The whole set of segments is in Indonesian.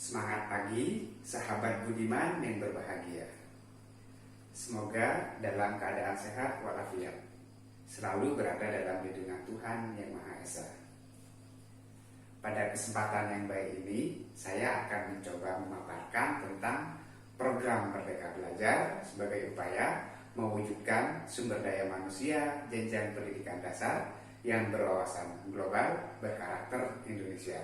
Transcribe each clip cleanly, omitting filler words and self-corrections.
Semangat pagi, sahabat budiman yang berbahagia. Semoga dalam keadaan sehat walafiat, selalu berada dalam lindungan Tuhan Yang Maha Esa. Pada kesempatan yang baik ini, saya akan mencoba memaparkan tentang program Merdeka Belajar sebagai upaya mewujudkan sumber daya manusia jenjang pendidikan dasar yang berwawasan global berkarakter Indonesia.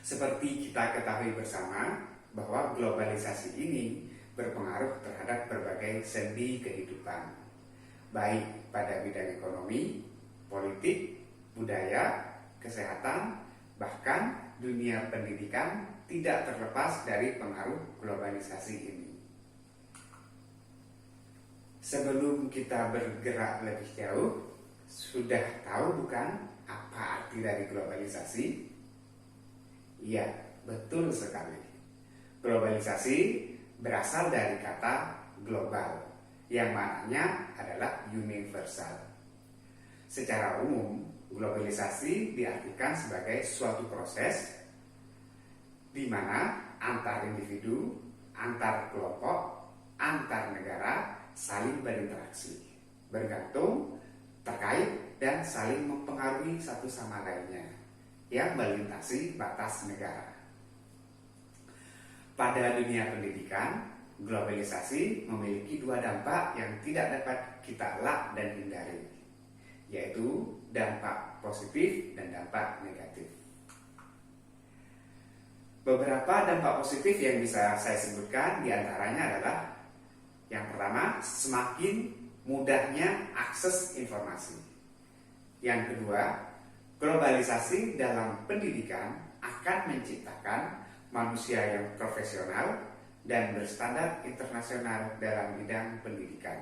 Seperti kita ketahui bersama bahwa globalisasi ini berpengaruh terhadap berbagai sendi kehidupan, baik pada bidang ekonomi, politik, budaya, kesehatan, bahkan dunia pendidikan tidak terlepas dari pengaruh globalisasi ini. Sebelum kita bergerak lebih jauh, sudah tahu bukan apa arti dari globalisasi? Iya, betul sekali. Globalisasi berasal dari kata global, yang maknanya adalah universal. Secara umum, globalisasi diartikan sebagai suatu proses di mana antar individu, antar kelompok, antar negara saling berinteraksi, bergantung, terkait, dan saling mempengaruhi satu sama lainnya yang melintasi batas negara. Pada dunia pendidikan, globalisasi memiliki dua dampak yang tidak dapat kita elak dan hindari, yaitu dampak positif dan dampak negatif. Beberapa dampak positif yang bisa saya sebutkan diantaranya adalah: yang pertama, semakin mudahnya akses informasi. Yang kedua, globalisasi dalam pendidikan akan menciptakan manusia yang profesional dan berstandar internasional dalam bidang pendidikan.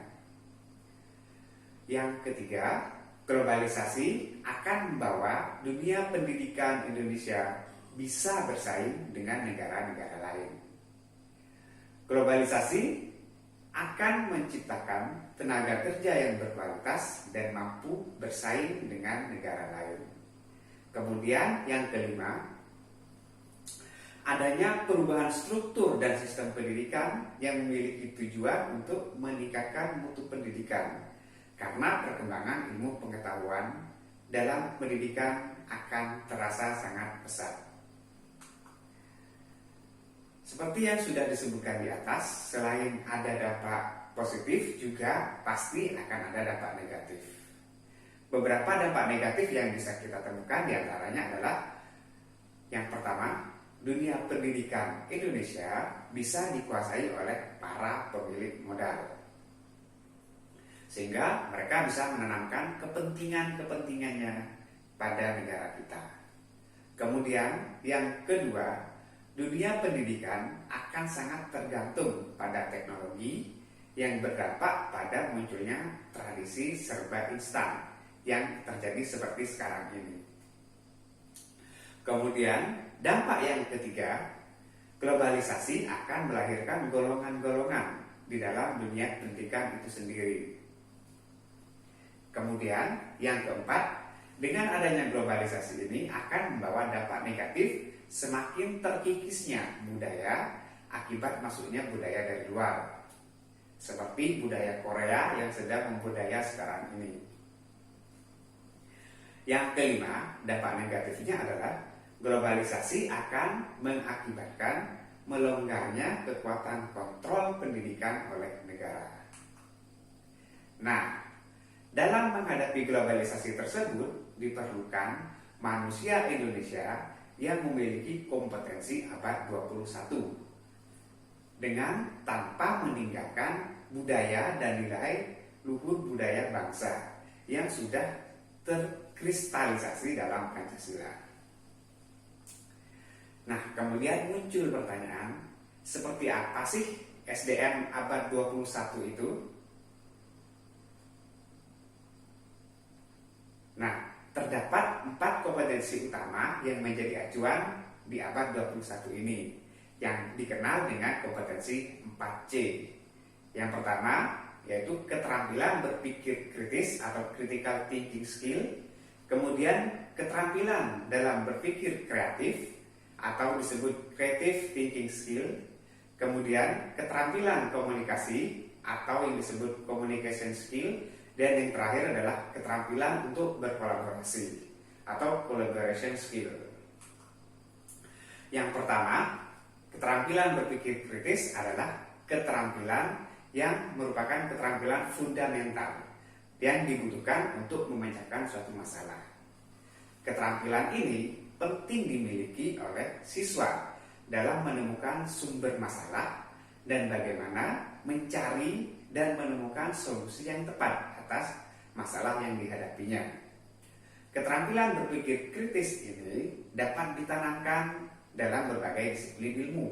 Yang ketiga, globalisasi akan membawa dunia pendidikan Indonesia bisa bersaing dengan negara-negara lain. Globalisasi akan menciptakan tenaga kerja yang berkualitas dan mampu bersaing dengan negara lain. Kemudian yang kelima, adanya perubahan struktur dan sistem pendidikan yang memiliki tujuan untuk meningkatkan mutu pendidikan, karena perkembangan ilmu pengetahuan dalam pendidikan akan terasa sangat pesat. Seperti yang sudah disebutkan di atas, selain ada dampak positif, juga pasti akan ada dampak negatif. Beberapa dampak negatif yang bisa kita temukan diantaranya adalah: yang pertama, dunia pendidikan Indonesia bisa dikuasai oleh para pemilik modal, sehingga mereka bisa menanamkan kepentingan-kepentingannya pada negara kita. Kemudian yang kedua, dunia pendidikan akan sangat tergantung pada teknologi yang berdampak pada munculnya tradisi serba instan yang terjadi seperti sekarang ini. Kemudian dampak yang ketiga, globalisasi akan melahirkan golongan-golongan di dalam dunia pendidikan itu sendiri. Kemudian yang keempat, dengan adanya globalisasi ini akan membawa dampak negatif semakin terkikisnya budaya akibat masuknya budaya dari luar, seperti budaya Korea yang sedang membudaya sekarang ini. Yang kelima, dampak negatifnya adalah globalisasi akan mengakibatkan melonggarnya kekuatan kontrol pendidikan oleh negara. Nah, dalam menghadapi globalisasi tersebut diperlukan manusia Indonesia yang memiliki kompetensi abad 21 dengan tanpa meninggalkan budaya dan nilai luhur budaya bangsa yang sudah terkristalisasi dalam Pancasila. Nah, kemudian muncul pertanyaan, seperti apa sih SDM abad 21 itu? Nah, terdapat 4 kompetensi utama yang menjadi acuan di abad 21 ini, yang dikenal dengan kompetensi 4C. Yang pertama, yaitu keterampilan berpikir kritis atau critical thinking skill. Kemudian keterampilan dalam berpikir kreatif atau atau disebut creative thinking skill, kemudian keterampilan komunikasi atau yang disebut communication skill, dan yang terakhir adalah keterampilan untuk berkolaborasi atau collaboration skill. Yang pertama, keterampilan berpikir kritis adalah keterampilan yang merupakan keterampilan fundamental yang dibutuhkan untuk memecahkan suatu masalah. Keterampilan ini penting dimiliki oleh siswa dalam menemukan sumber masalah dan bagaimana mencari dan menemukan solusi yang tepat atas masalah yang dihadapinya. Keterampilan berpikir kritis ini dapat ditanamkan dalam berbagai disiplin ilmu.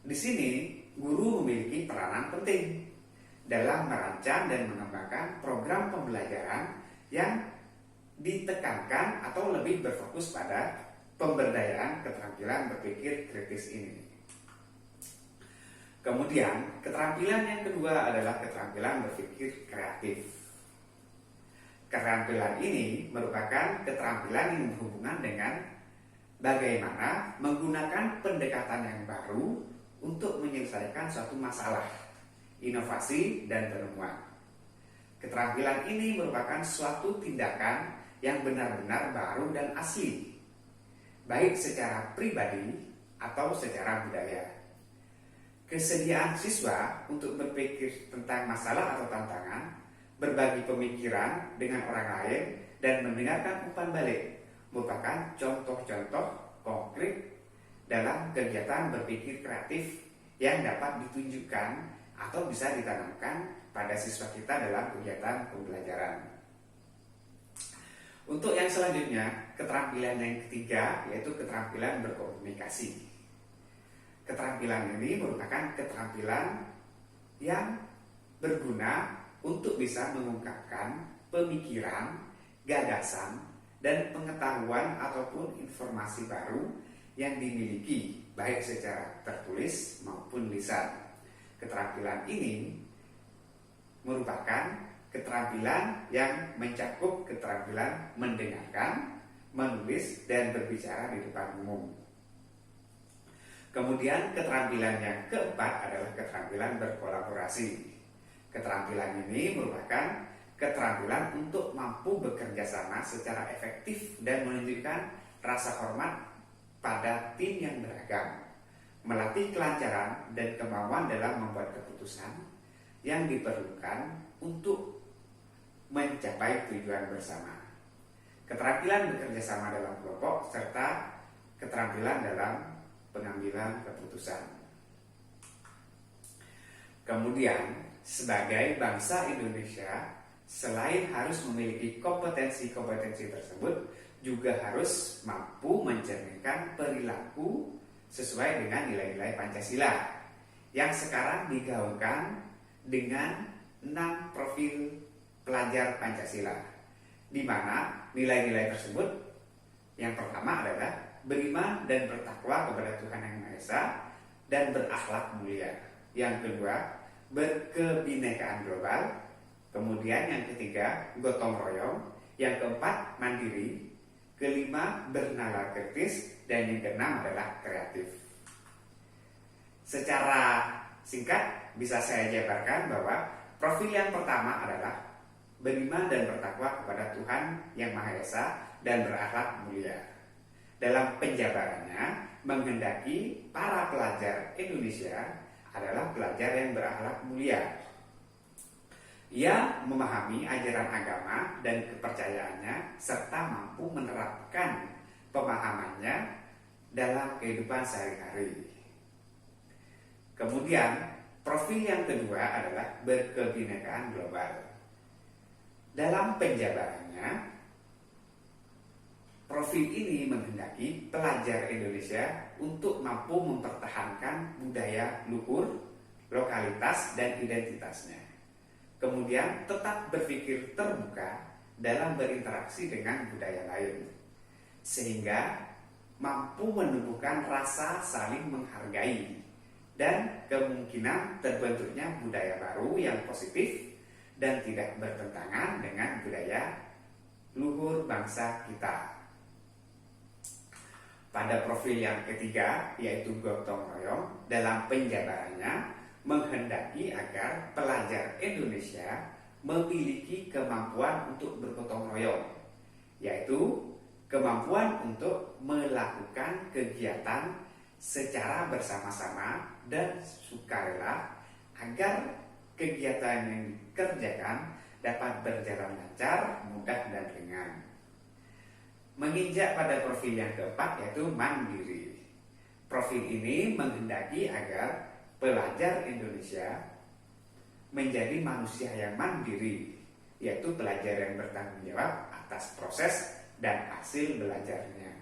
Di sini, guru memiliki peranan penting dalam merancang dan mengembangkan program pembelajaran yang ditekankan atau lebih berfokus pada pemberdayaan keterampilan berpikir kritis ini. Kemudian, keterampilan yang kedua adalah keterampilan berpikir kreatif. Keterampilan ini merupakan keterampilan yang berhubungan dengan bagaimana menggunakan pendekatan yang baru untuk menyelesaikan suatu masalah, inovasi, dan penemuan. Keterampilan ini merupakan suatu tindakan yang benar-benar baru dan asli, baik secara pribadi atau secara budaya. Kesediaan siswa untuk berpikir tentang masalah atau tantangan, berbagi pemikiran dengan orang lain, dan mendengarkan umpan balik merupakan contoh-contoh konkret dalam kegiatan berpikir kreatif yang dapat ditunjukkan atau bisa ditanamkan pada siswa kita dalam kegiatan pembelajaran. Untuk yang selanjutnya, keterampilan yang ketiga yaitu keterampilan berkomunikasi. Keterampilan ini merupakan keterampilan yang berguna untuk bisa mengungkapkan pemikiran, gagasan, dan pengetahuan ataupun informasi baru yang dimiliki baik secara tertulis maupun lisan. Keterampilan ini merupakan keterampilan yang mencakup keterampilan mendengarkan, menulis, dan berbicara di depan umum. Kemudian keterampilan yang keempat adalah keterampilan berkolaborasi. Keterampilan ini merupakan keterampilan untuk mampu bekerja sama secara efektif dan menunjukkan rasa hormat pada tim yang beragam, melatih kelancaran dan kemauan dalam membuat keputusan yang diperlukan untuk mencapai tujuan bersama. Keterampilan bekerja sama dalam kelompok serta keterampilan dalam pengambilan keputusan. Kemudian, sebagai bangsa Indonesia, selain harus memiliki kompetensi-kompetensi tersebut, juga harus mampu mencerminkan perilaku sesuai dengan nilai-nilai Pancasila yang sekarang digaungkan dengan 6 profil pelajar Pancasila, di mana nilai-nilai tersebut yang pertama adalah beriman dan bertakwa kepada Tuhan Yang Maha Esa dan berakhlak mulia. Yang kedua, berkebinekaan global. Kemudian yang ketiga, gotong royong. Yang keempat, mandiri. Kelima, bernalar kritis. Dan yang keenam adalah kreatif. Secara singkat bisa saya jabarkan bahwa profil yang pertama adalah beriman dan bertakwa kepada Tuhan Yang Maha Esa dan berakhlak mulia. Dalam penjabarannya, menghendaki para pelajar Indonesia adalah pelajar yang berakhlak mulia. Ia memahami ajaran agama dan kepercayaannya serta mampu menerapkan pemahamannya dalam kehidupan sehari-hari. Kemudian, profil yang kedua adalah berkebinekaan global. Dalam penjabarannya, profil ini menghendaki pelajar Indonesia untuk mampu mempertahankan budaya luhur, lokalitas, dan identitasnya. Kemudian tetap berpikir terbuka dalam berinteraksi dengan budaya lain, sehingga mampu menumbuhkan rasa saling menghargai dan kemungkinan terbentuknya budaya baru yang positif dan tidak bertentangan dengan budaya luhur bangsa kita. Pada profil yang ketiga, yaitu gotong royong, dalam penjabarannya menghendaki agar pelajar Indonesia memiliki kemampuan untuk bergotong royong, yaitu kemampuan untuk melakukan kegiatan secara bersama-sama dan sukarela agar kegiatan yang dikerjakan dapat berjalan lancar, mudah, dan ringan. Menginjak pada profil yang keempat, yaitu mandiri. Profil ini menghendaki agar pelajar Indonesia menjadi manusia yang mandiri, yaitu pelajar yang bertanggung jawab atas proses dan hasil belajarnya.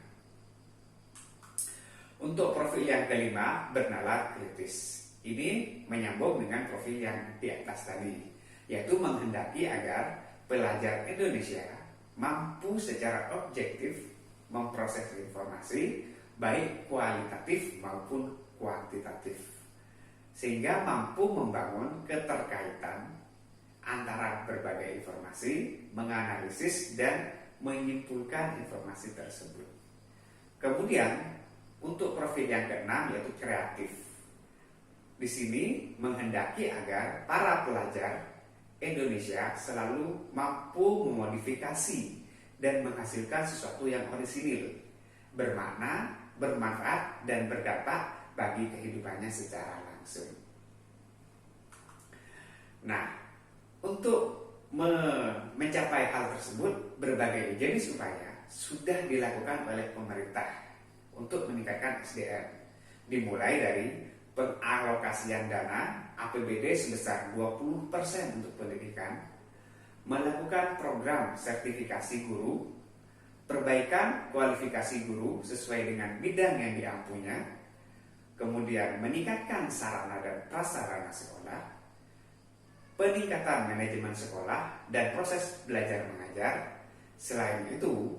Untuk profil yang kelima, bernalar kritis. Ini menyambung dengan profil yang di atas tadi, yaitu menghendaki agar pelajar Indonesia mampu secara objektif memproses informasi, baik kualitatif maupun kuantitatif, sehingga mampu membangun keterkaitan antara berbagai informasi, menganalisis dan menyimpulkan informasi tersebut. Kemudian untuk profil yang keenam, yaitu kreatif. Di sini menghendaki agar para pelajar Indonesia selalu mampu memodifikasi dan menghasilkan sesuatu yang orisinil, bermakna, bermanfaat, dan berdampak bagi kehidupannya secara langsung. Nah, untuk mencapai hal tersebut, berbagai jenis upaya sudah dilakukan oleh pemerintah untuk meningkatkan SDM, dimulai dari pengalokasian dana APBD sebesar 20% untuk pendidikan, melakukan program sertifikasi guru, perbaikan kualifikasi guru sesuai dengan bidang yang diampunya, kemudian meningkatkan sarana dan prasarana sekolah, peningkatan manajemen sekolah dan proses belajar mengajar. Selain itu,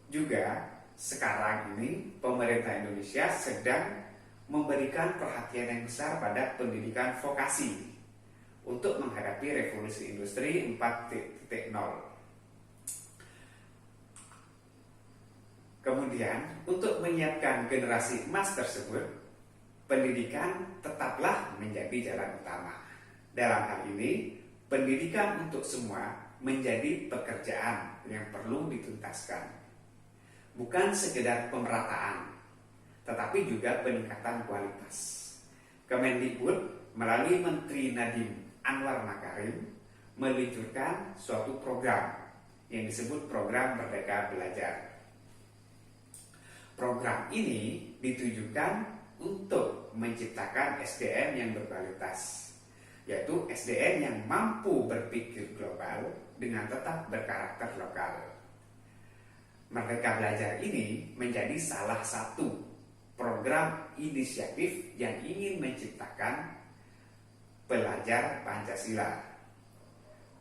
juga sekarang ini pemerintah Indonesia sedang memberikan perhatian yang besar pada pendidikan vokasi untuk menghadapi revolusi industri 4.0. Kemudian, untuk menyiapkan generasi emas tersebut, pendidikan tetaplah menjadi jalan utama. Dalam hal ini, pendidikan untuk semua menjadi pekerjaan yang perlu dituntaskan. Bukan sekedar pemerataan, tetapi juga peningkatan kualitas. Kemendikbud melalui Menteri Nadiem Anwar Makarim meluncurkan suatu program yang disebut Program Merdeka Belajar. Program ini ditujukan untuk menciptakan SDM yang berkualitas, yaitu SDM yang mampu berpikir global dengan tetap berkarakter lokal. Merdeka Belajar ini menjadi salah satu program inisiatif yang ingin menciptakan pelajar Pancasila.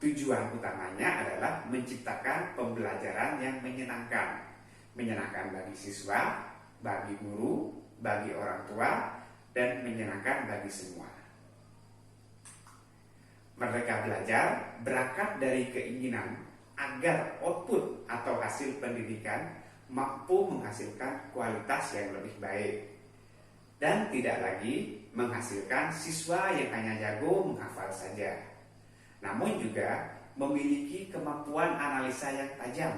Tujuan utamanya adalah menciptakan pembelajaran yang menyenangkan. Menyenangkan bagi siswa, bagi guru, bagi orang tua, dan menyenangkan bagi semua. Merdeka Belajar berangkat dari keinginan agar output atau hasil pendidikan mampu menghasilkan kualitas yang lebih baik dan tidak lagi menghasilkan siswa yang hanya jago menghafal saja, namun juga memiliki kemampuan analisa yang tajam,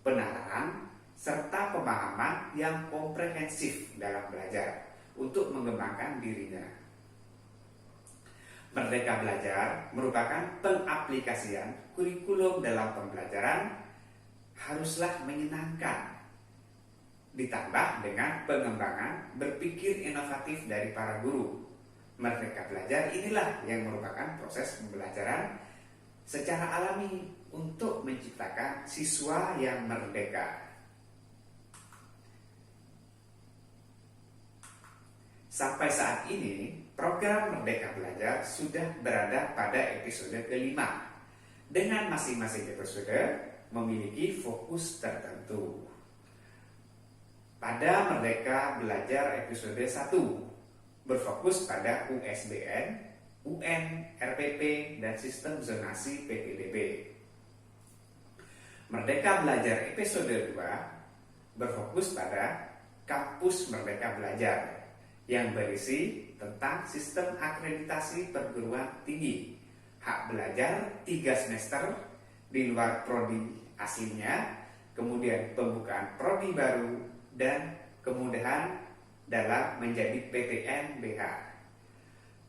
penalaran, serta pemahaman yang komprehensif dalam belajar untuk mengembangkan dirinya. Merdeka Belajar merupakan pengaplikasian kurikulum dalam pembelajaran haruslah menyenangkan, ditambah dengan pengembangan berpikir inovatif dari para guru. Merdeka Belajar inilah yang merupakan proses pembelajaran secara alami untuk menciptakan siswa yang merdeka. Sampai saat ini, program Merdeka Belajar sudah berada pada episode kelima, dengan masing-masing episode memiliki fokus tertentu. Pada Merdeka Belajar episode 1, berfokus pada USBN, UN, RPP, dan sistem zonasi PPDB. Merdeka Belajar episode 2 berfokus pada Kampus Merdeka Belajar yang berisi tentang sistem akreditasi perguruan tinggi, hak belajar 3 semester di luar prodi aslinya, kemudian pembukaan prodi baru, dan kemudahan dalam menjadi PTN-BH.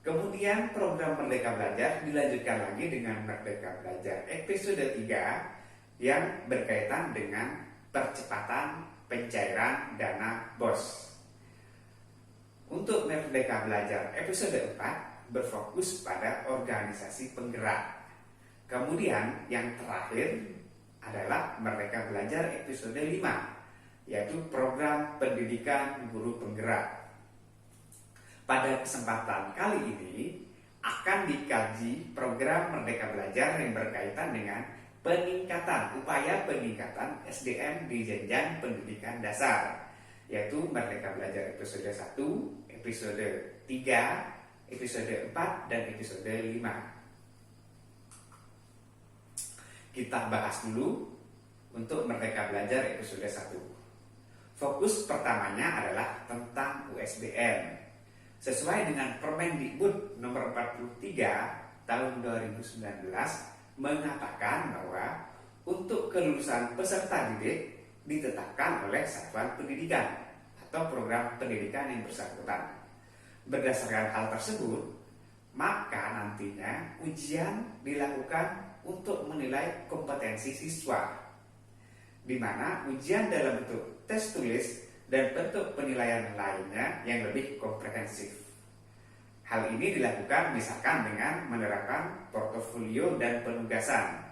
Kemudian program Merdeka Belajar dilanjutkan lagi dengan Merdeka Belajar episode 3 yang berkaitan dengan percepatan pencairan dana BOS. Untuk Merdeka Belajar episode 4 berfokus pada organisasi penggerak. Kemudian yang terakhir adalah Merdeka Belajar episode 5, yaitu program pendidikan guru penggerak. Pada kesempatan kali ini akan dikaji program Merdeka Belajar yang berkaitan dengan upaya peningkatan SDM di jenjang pendidikan dasar, yaitu Merdeka Belajar episode 1, episode 3, episode 4, dan episode 5. Kita bahas dulu untuk Merdeka Belajar episode 1. Fokus pertamanya adalah tentang USBN. Sesuai dengan Permendikbud nomor 43 tahun 2019 mengatakan bahwa untuk kelulusan peserta didik ditetapkan oleh satuan pendidikan atau program pendidikan yang bersangkutan. Berdasarkan hal tersebut, maka nantinya ujian dilakukan untuk menilai kompetensi siswa, di mana ujian dalam bentuk tes tulis dan bentuk penilaian lainnya yang lebih komprehensif. Hal ini dilakukan misalkan dengan menerapkan portofolio dan penugasan.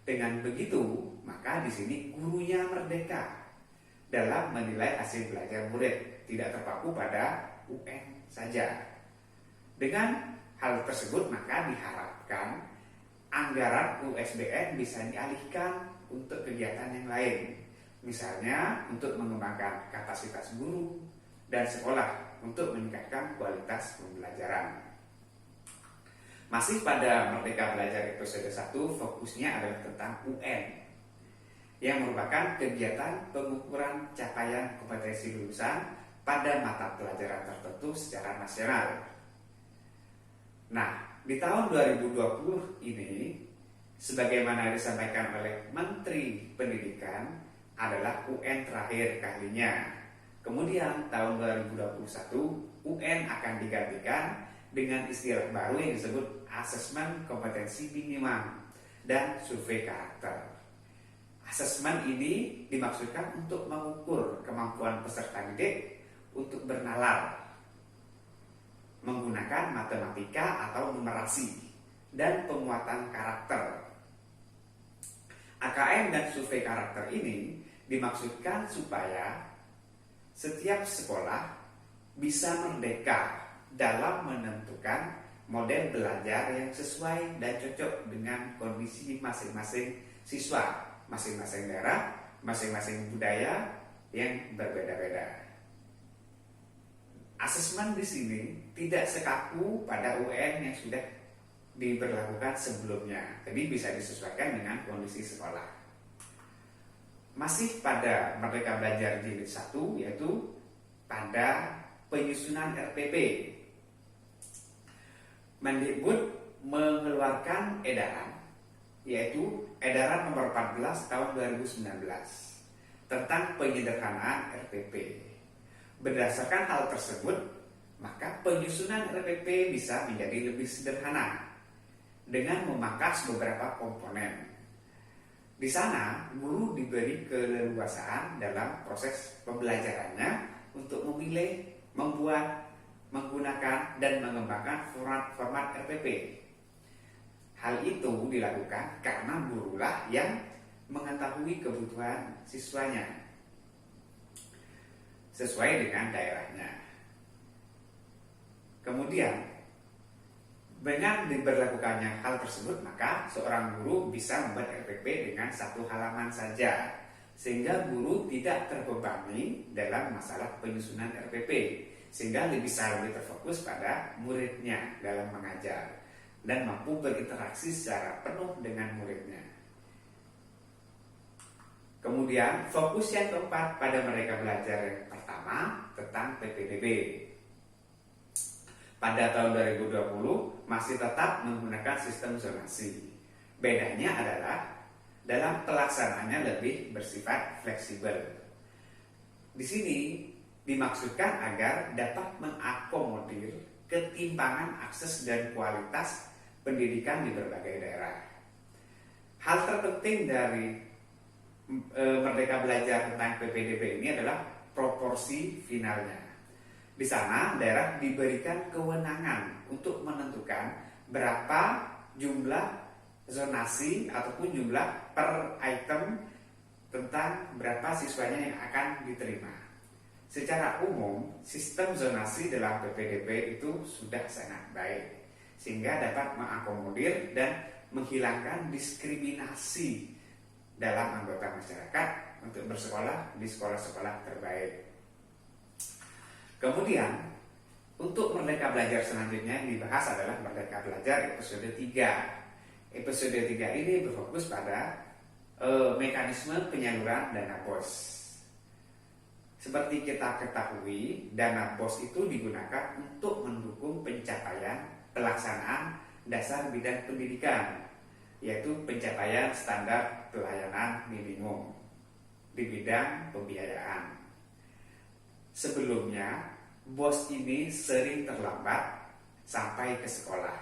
Dengan begitu, maka di sini gurunya merdeka dalam menilai hasil belajar murid, tidak terpaku pada UN saja. Dengan hal tersebut, maka diharapkan anggaran USBN bisa dialihkan untuk kegiatan yang lain. Misalnya untuk mengembangkan kapasitas guru dan sekolah untuk meningkatkan kualitas pembelajaran. Masih pada Merdeka Belajar episode 1, fokusnya adalah tentang UN, yang merupakan kegiatan pengukuran capaian kompetensi lulusan pada mata pelajaran tertentu secara nasional. Nah, di tahun 2020 ini, sebagaimana disampaikan oleh Menteri Pendidikan, adalah UN terakhir kalinya. Kemudian tahun 2021 UN akan digantikan dengan istilah baru yang disebut asesmen kompetensi minimum dan survei karakter. Asesmen ini dimaksudkan untuk mengukur kemampuan peserta didik untuk bernalar menggunakan matematika atau numerasi dan penguatan karakter. AKM dan survei karakter ini dimaksudkan supaya setiap sekolah bisa merdeka dalam menentukan model belajar yang sesuai dan cocok dengan kondisi masing-masing siswa, masing-masing daerah, masing-masing budaya yang berbeda-beda. Asesmen di sini tidak sekaku pada UN yang sudah diberlakukan sebelumnya, jadi bisa disesuaikan dengan kondisi sekolah. Masih pada Merdeka Belajar Jilid 1, yaitu pada penyusunan RPP. Mendikbud mengeluarkan edaran, yaitu edaran nomor 14 tahun 2019 tentang penyederhanaan RPP. Berdasarkan hal tersebut, maka penyusunan RPP bisa menjadi lebih sederhana dengan memangkas beberapa komponen. Di sana, guru diberi keleluasaan dalam proses pembelajarannya untuk memilih, membuat, menggunakan, dan mengembangkan format RPP. Hal itu dilakukan karena gurulah yang mengetahui kebutuhan siswanya sesuai dengan daerahnya. Kemudian, dengan diberlakukannya hal tersebut, maka seorang guru bisa membuat RPP dengan 1 halaman saja, sehingga guru tidak terbebani dalam masalah penyusunan RPP, sehingga bisa lebih terfokus pada muridnya dalam mengajar dan mampu berinteraksi secara penuh dengan muridnya. Kemudian fokus yang keempat pada Merdeka Belajar yang pertama tentang PPDB. Pada tahun 2020 masih tetap menggunakan sistem zonasi. Bedanya adalah dalam pelaksanaannya lebih bersifat fleksibel. Di sini dimaksudkan agar dapat mengakomodir ketimpangan akses dan kualitas pendidikan di berbagai daerah. Hal terpenting dari Merdeka Belajar tentang PPDB ini adalah proporsi finalnya. Di sana daerah diberikan kewenangan untuk menentukan berapa jumlah zonasi ataupun jumlah per item tentang berapa siswanya yang akan diterima. Secara umum, sistem zonasi dalam PPDB itu sudah sangat baik sehingga dapat mengakomodir dan menghilangkan diskriminasi dalam anggota masyarakat untuk bersekolah di sekolah-sekolah terbaik. Kemudian, untuk Merdeka Belajar selanjutnya yang dibahas adalah Merdeka Belajar episode 3. Episode 3 ini berfokus pada mekanisme penyaluran dana BOS. Seperti kita ketahui, dana BOS itu digunakan untuk mendukung pencapaian pelaksanaan dasar bidang pendidikan, yaitu pencapaian standar pelayanan minimum di bidang pembiayaan. Sebelumnya, BOS ini sering terlambat sampai ke sekolah.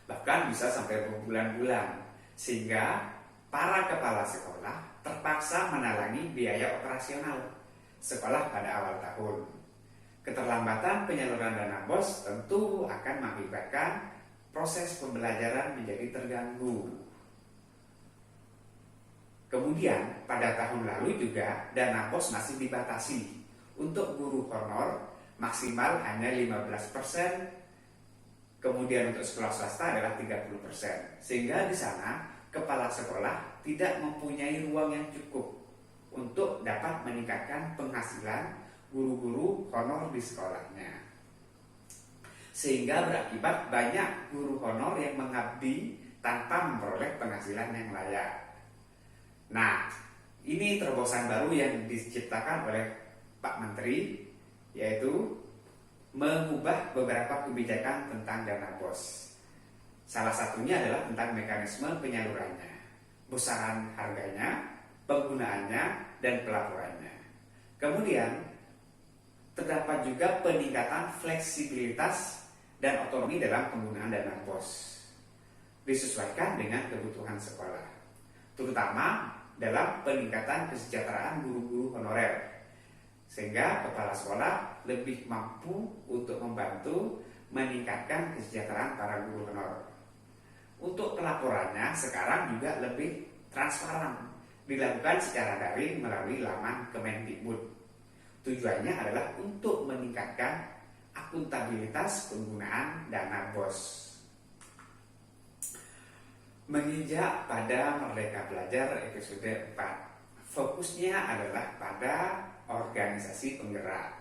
Bahkan bisa sampai berbulan-bulan, sehingga para kepala sekolah terpaksa menalangi biaya operasional sekolah pada awal tahun. Keterlambatan penyaluran dana BOS tentu akan mengakibatkan proses pembelajaran menjadi terganggu. Kemudian pada tahun lalu juga dana BOS masih dibatasi. Untuk guru honor maksimal hanya 15%, kemudian untuk sekolah swasta adalah 30%. Sehingga di sana kepala sekolah tidak mempunyai ruang yang cukup untuk dapat meningkatkan penghasilan guru-guru honor di sekolahnya. Sehingga berakibat banyak guru honor yang mengabdi tanpa memperoleh penghasilan yang layak. Nah, ini terobosan baru yang diciptakan oleh Pak Menteri, yaitu mengubah beberapa kebijakan tentang dana BOS. Salah satunya adalah tentang mekanisme penyalurannya, besaran harganya, penggunaannya, dan pelaporannya. Kemudian, terdapat juga peningkatan fleksibilitas dan otonomi dalam penggunaan dana BOS, disesuaikan dengan kebutuhan sekolah, terutama dalam peningkatan kesejahteraan guru-guru honorer, sehingga kepala sekolah lebih mampu untuk membantu meningkatkan kesejahteraan para guru honor. Untuk pelaporannya sekarang juga lebih transparan, dilakukan secara daring melalui laman Kemendikbud. Tujuannya adalah untuk meningkatkan akuntabilitas penggunaan dana BOS. Menginjak pada Merdeka Belajar episode 4, fokusnya adalah pada organisasi penggerak.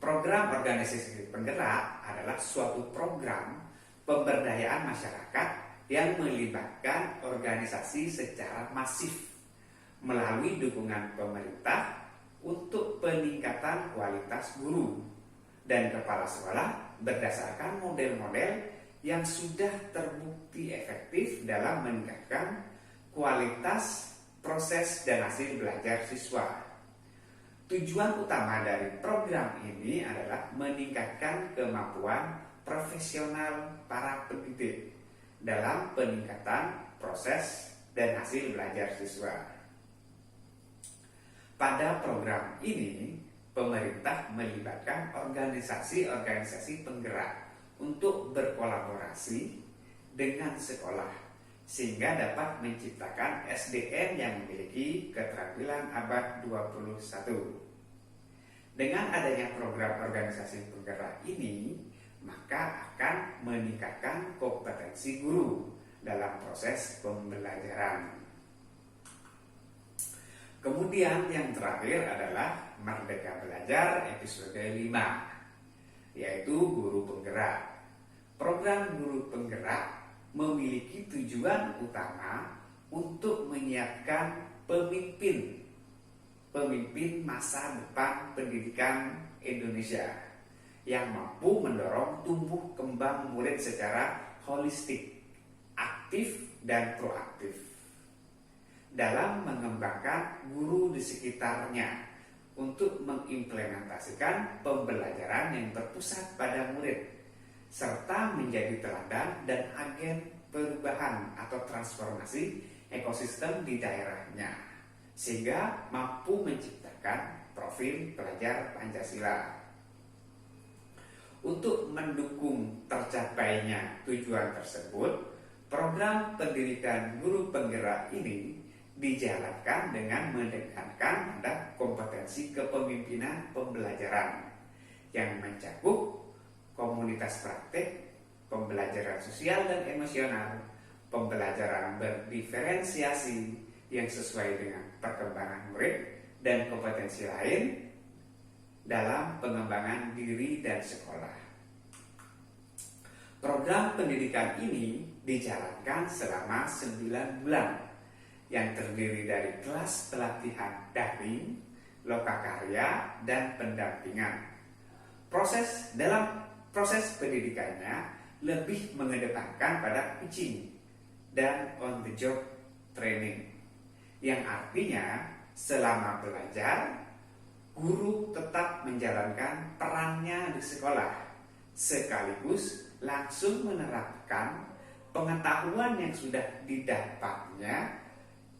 Program organisasi penggerak adalah suatu program pemberdayaan masyarakat yang melibatkan organisasi secara masif melalui dukungan pemerintah untuk peningkatan kualitas guru dan kepala sekolah berdasarkan model-model yang sudah terbukti efektif dalam meningkatkan kualitas proses dan hasil belajar siswa. Tujuan utama dari program ini adalah meningkatkan kemampuan profesional para pendidik dalam peningkatan proses dan hasil belajar siswa. Pada program ini, pemerintah melibatkan organisasi-organisasi penggerak untuk berkolaborasi dengan sekolah sehingga dapat menciptakan SDM yang memiliki keterampilan abad 21. Dengan adanya program organisasi penggerak ini, maka akan meningkatkan kompetensi guru dalam proses pembelajaran. Kemudian yang terakhir adalah Merdeka Belajar episode 5, yaitu guru penggerak. Program guru penggerak memiliki tujuan utama untuk menyiapkan pemimpin pemimpin masa depan pendidikan Indonesia yang mampu mendorong tumbuh kembang murid secara holistik, aktif, dan proaktif dalam mengembangkan guru di sekitarnya untuk mengimplementasikan pembelajaran yang berpusat pada murid serta menjadi teladan dan agen perubahan atau transformasi ekosistem di daerahnya sehingga mampu menciptakan profil pelajar Pancasila. Untuk mendukung tercapainya tujuan tersebut, program pendidikan guru penggerak ini dijalankan dengan menekankan pada kompetensi kepemimpinan pembelajaran yang mencakup komunitas praktek, pembelajaran sosial dan emosional, pembelajaran berdiferensiasi yang sesuai dengan perkembangan murid dan kompetensi lain dalam pengembangan diri dan sekolah. Program pendidikan ini dijalankan selama 9 bulan yang terdiri dari kelas pelatihan daring, lokakarya, dan pendampingan. Dalam proses pendidikannya lebih mengedepankan pada coaching dan on the job training, yang artinya selama belajar guru tetap menjalankan perannya di sekolah sekaligus langsung menerapkan pengetahuan yang sudah didapatnya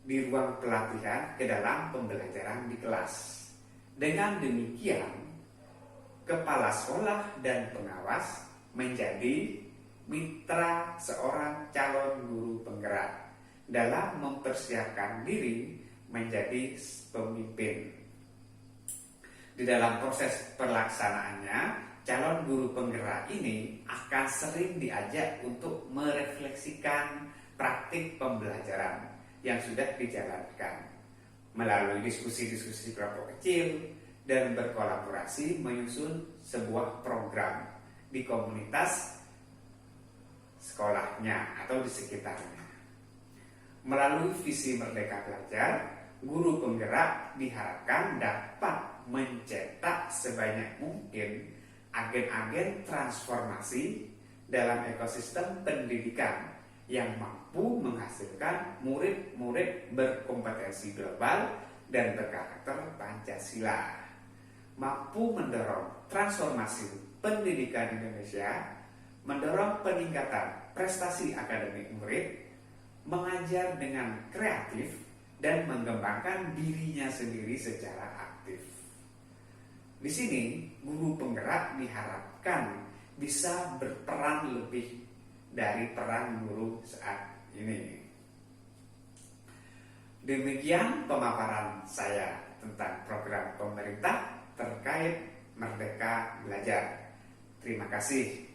di ruang pelatihan ke dalam pembelajaran di kelas. Dengan demikian, kepala sekolah dan pengawas menjadi mitra seorang calon guru penggerak dalam mempersiapkan diri menjadi pemimpin. Di dalam proses pelaksanaannya, calon guru penggerak ini akan sering diajak untuk merefleksikan praktik pembelajaran yang sudah dijalankan melalui diskusi-diskusi kelompok kecil dan berkolaborasi menyusun sebuah program di komunitas sekolahnya atau di sekitarnya. Melalui visi Merdeka Belajar, guru penggerak diharapkan dapat mencetak sebanyak mungkin agen-agen transformasi dalam ekosistem pendidikan yang mampu menghasilkan murid-murid berkompetensi global dan berkarakter Pancasila, mampu mendorong transformasi pendidikan Indonesia, mendorong peningkatan prestasi akademik murid, mengajar dengan kreatif, dan mengembangkan dirinya sendiri secara aktif. Di sini, guru penggerak diharapkan bisa berperan lebih dari peran guru saat ini. Demikian pemaparan saya tentang program pemerintah terkait Merdeka Belajar. Terima kasih.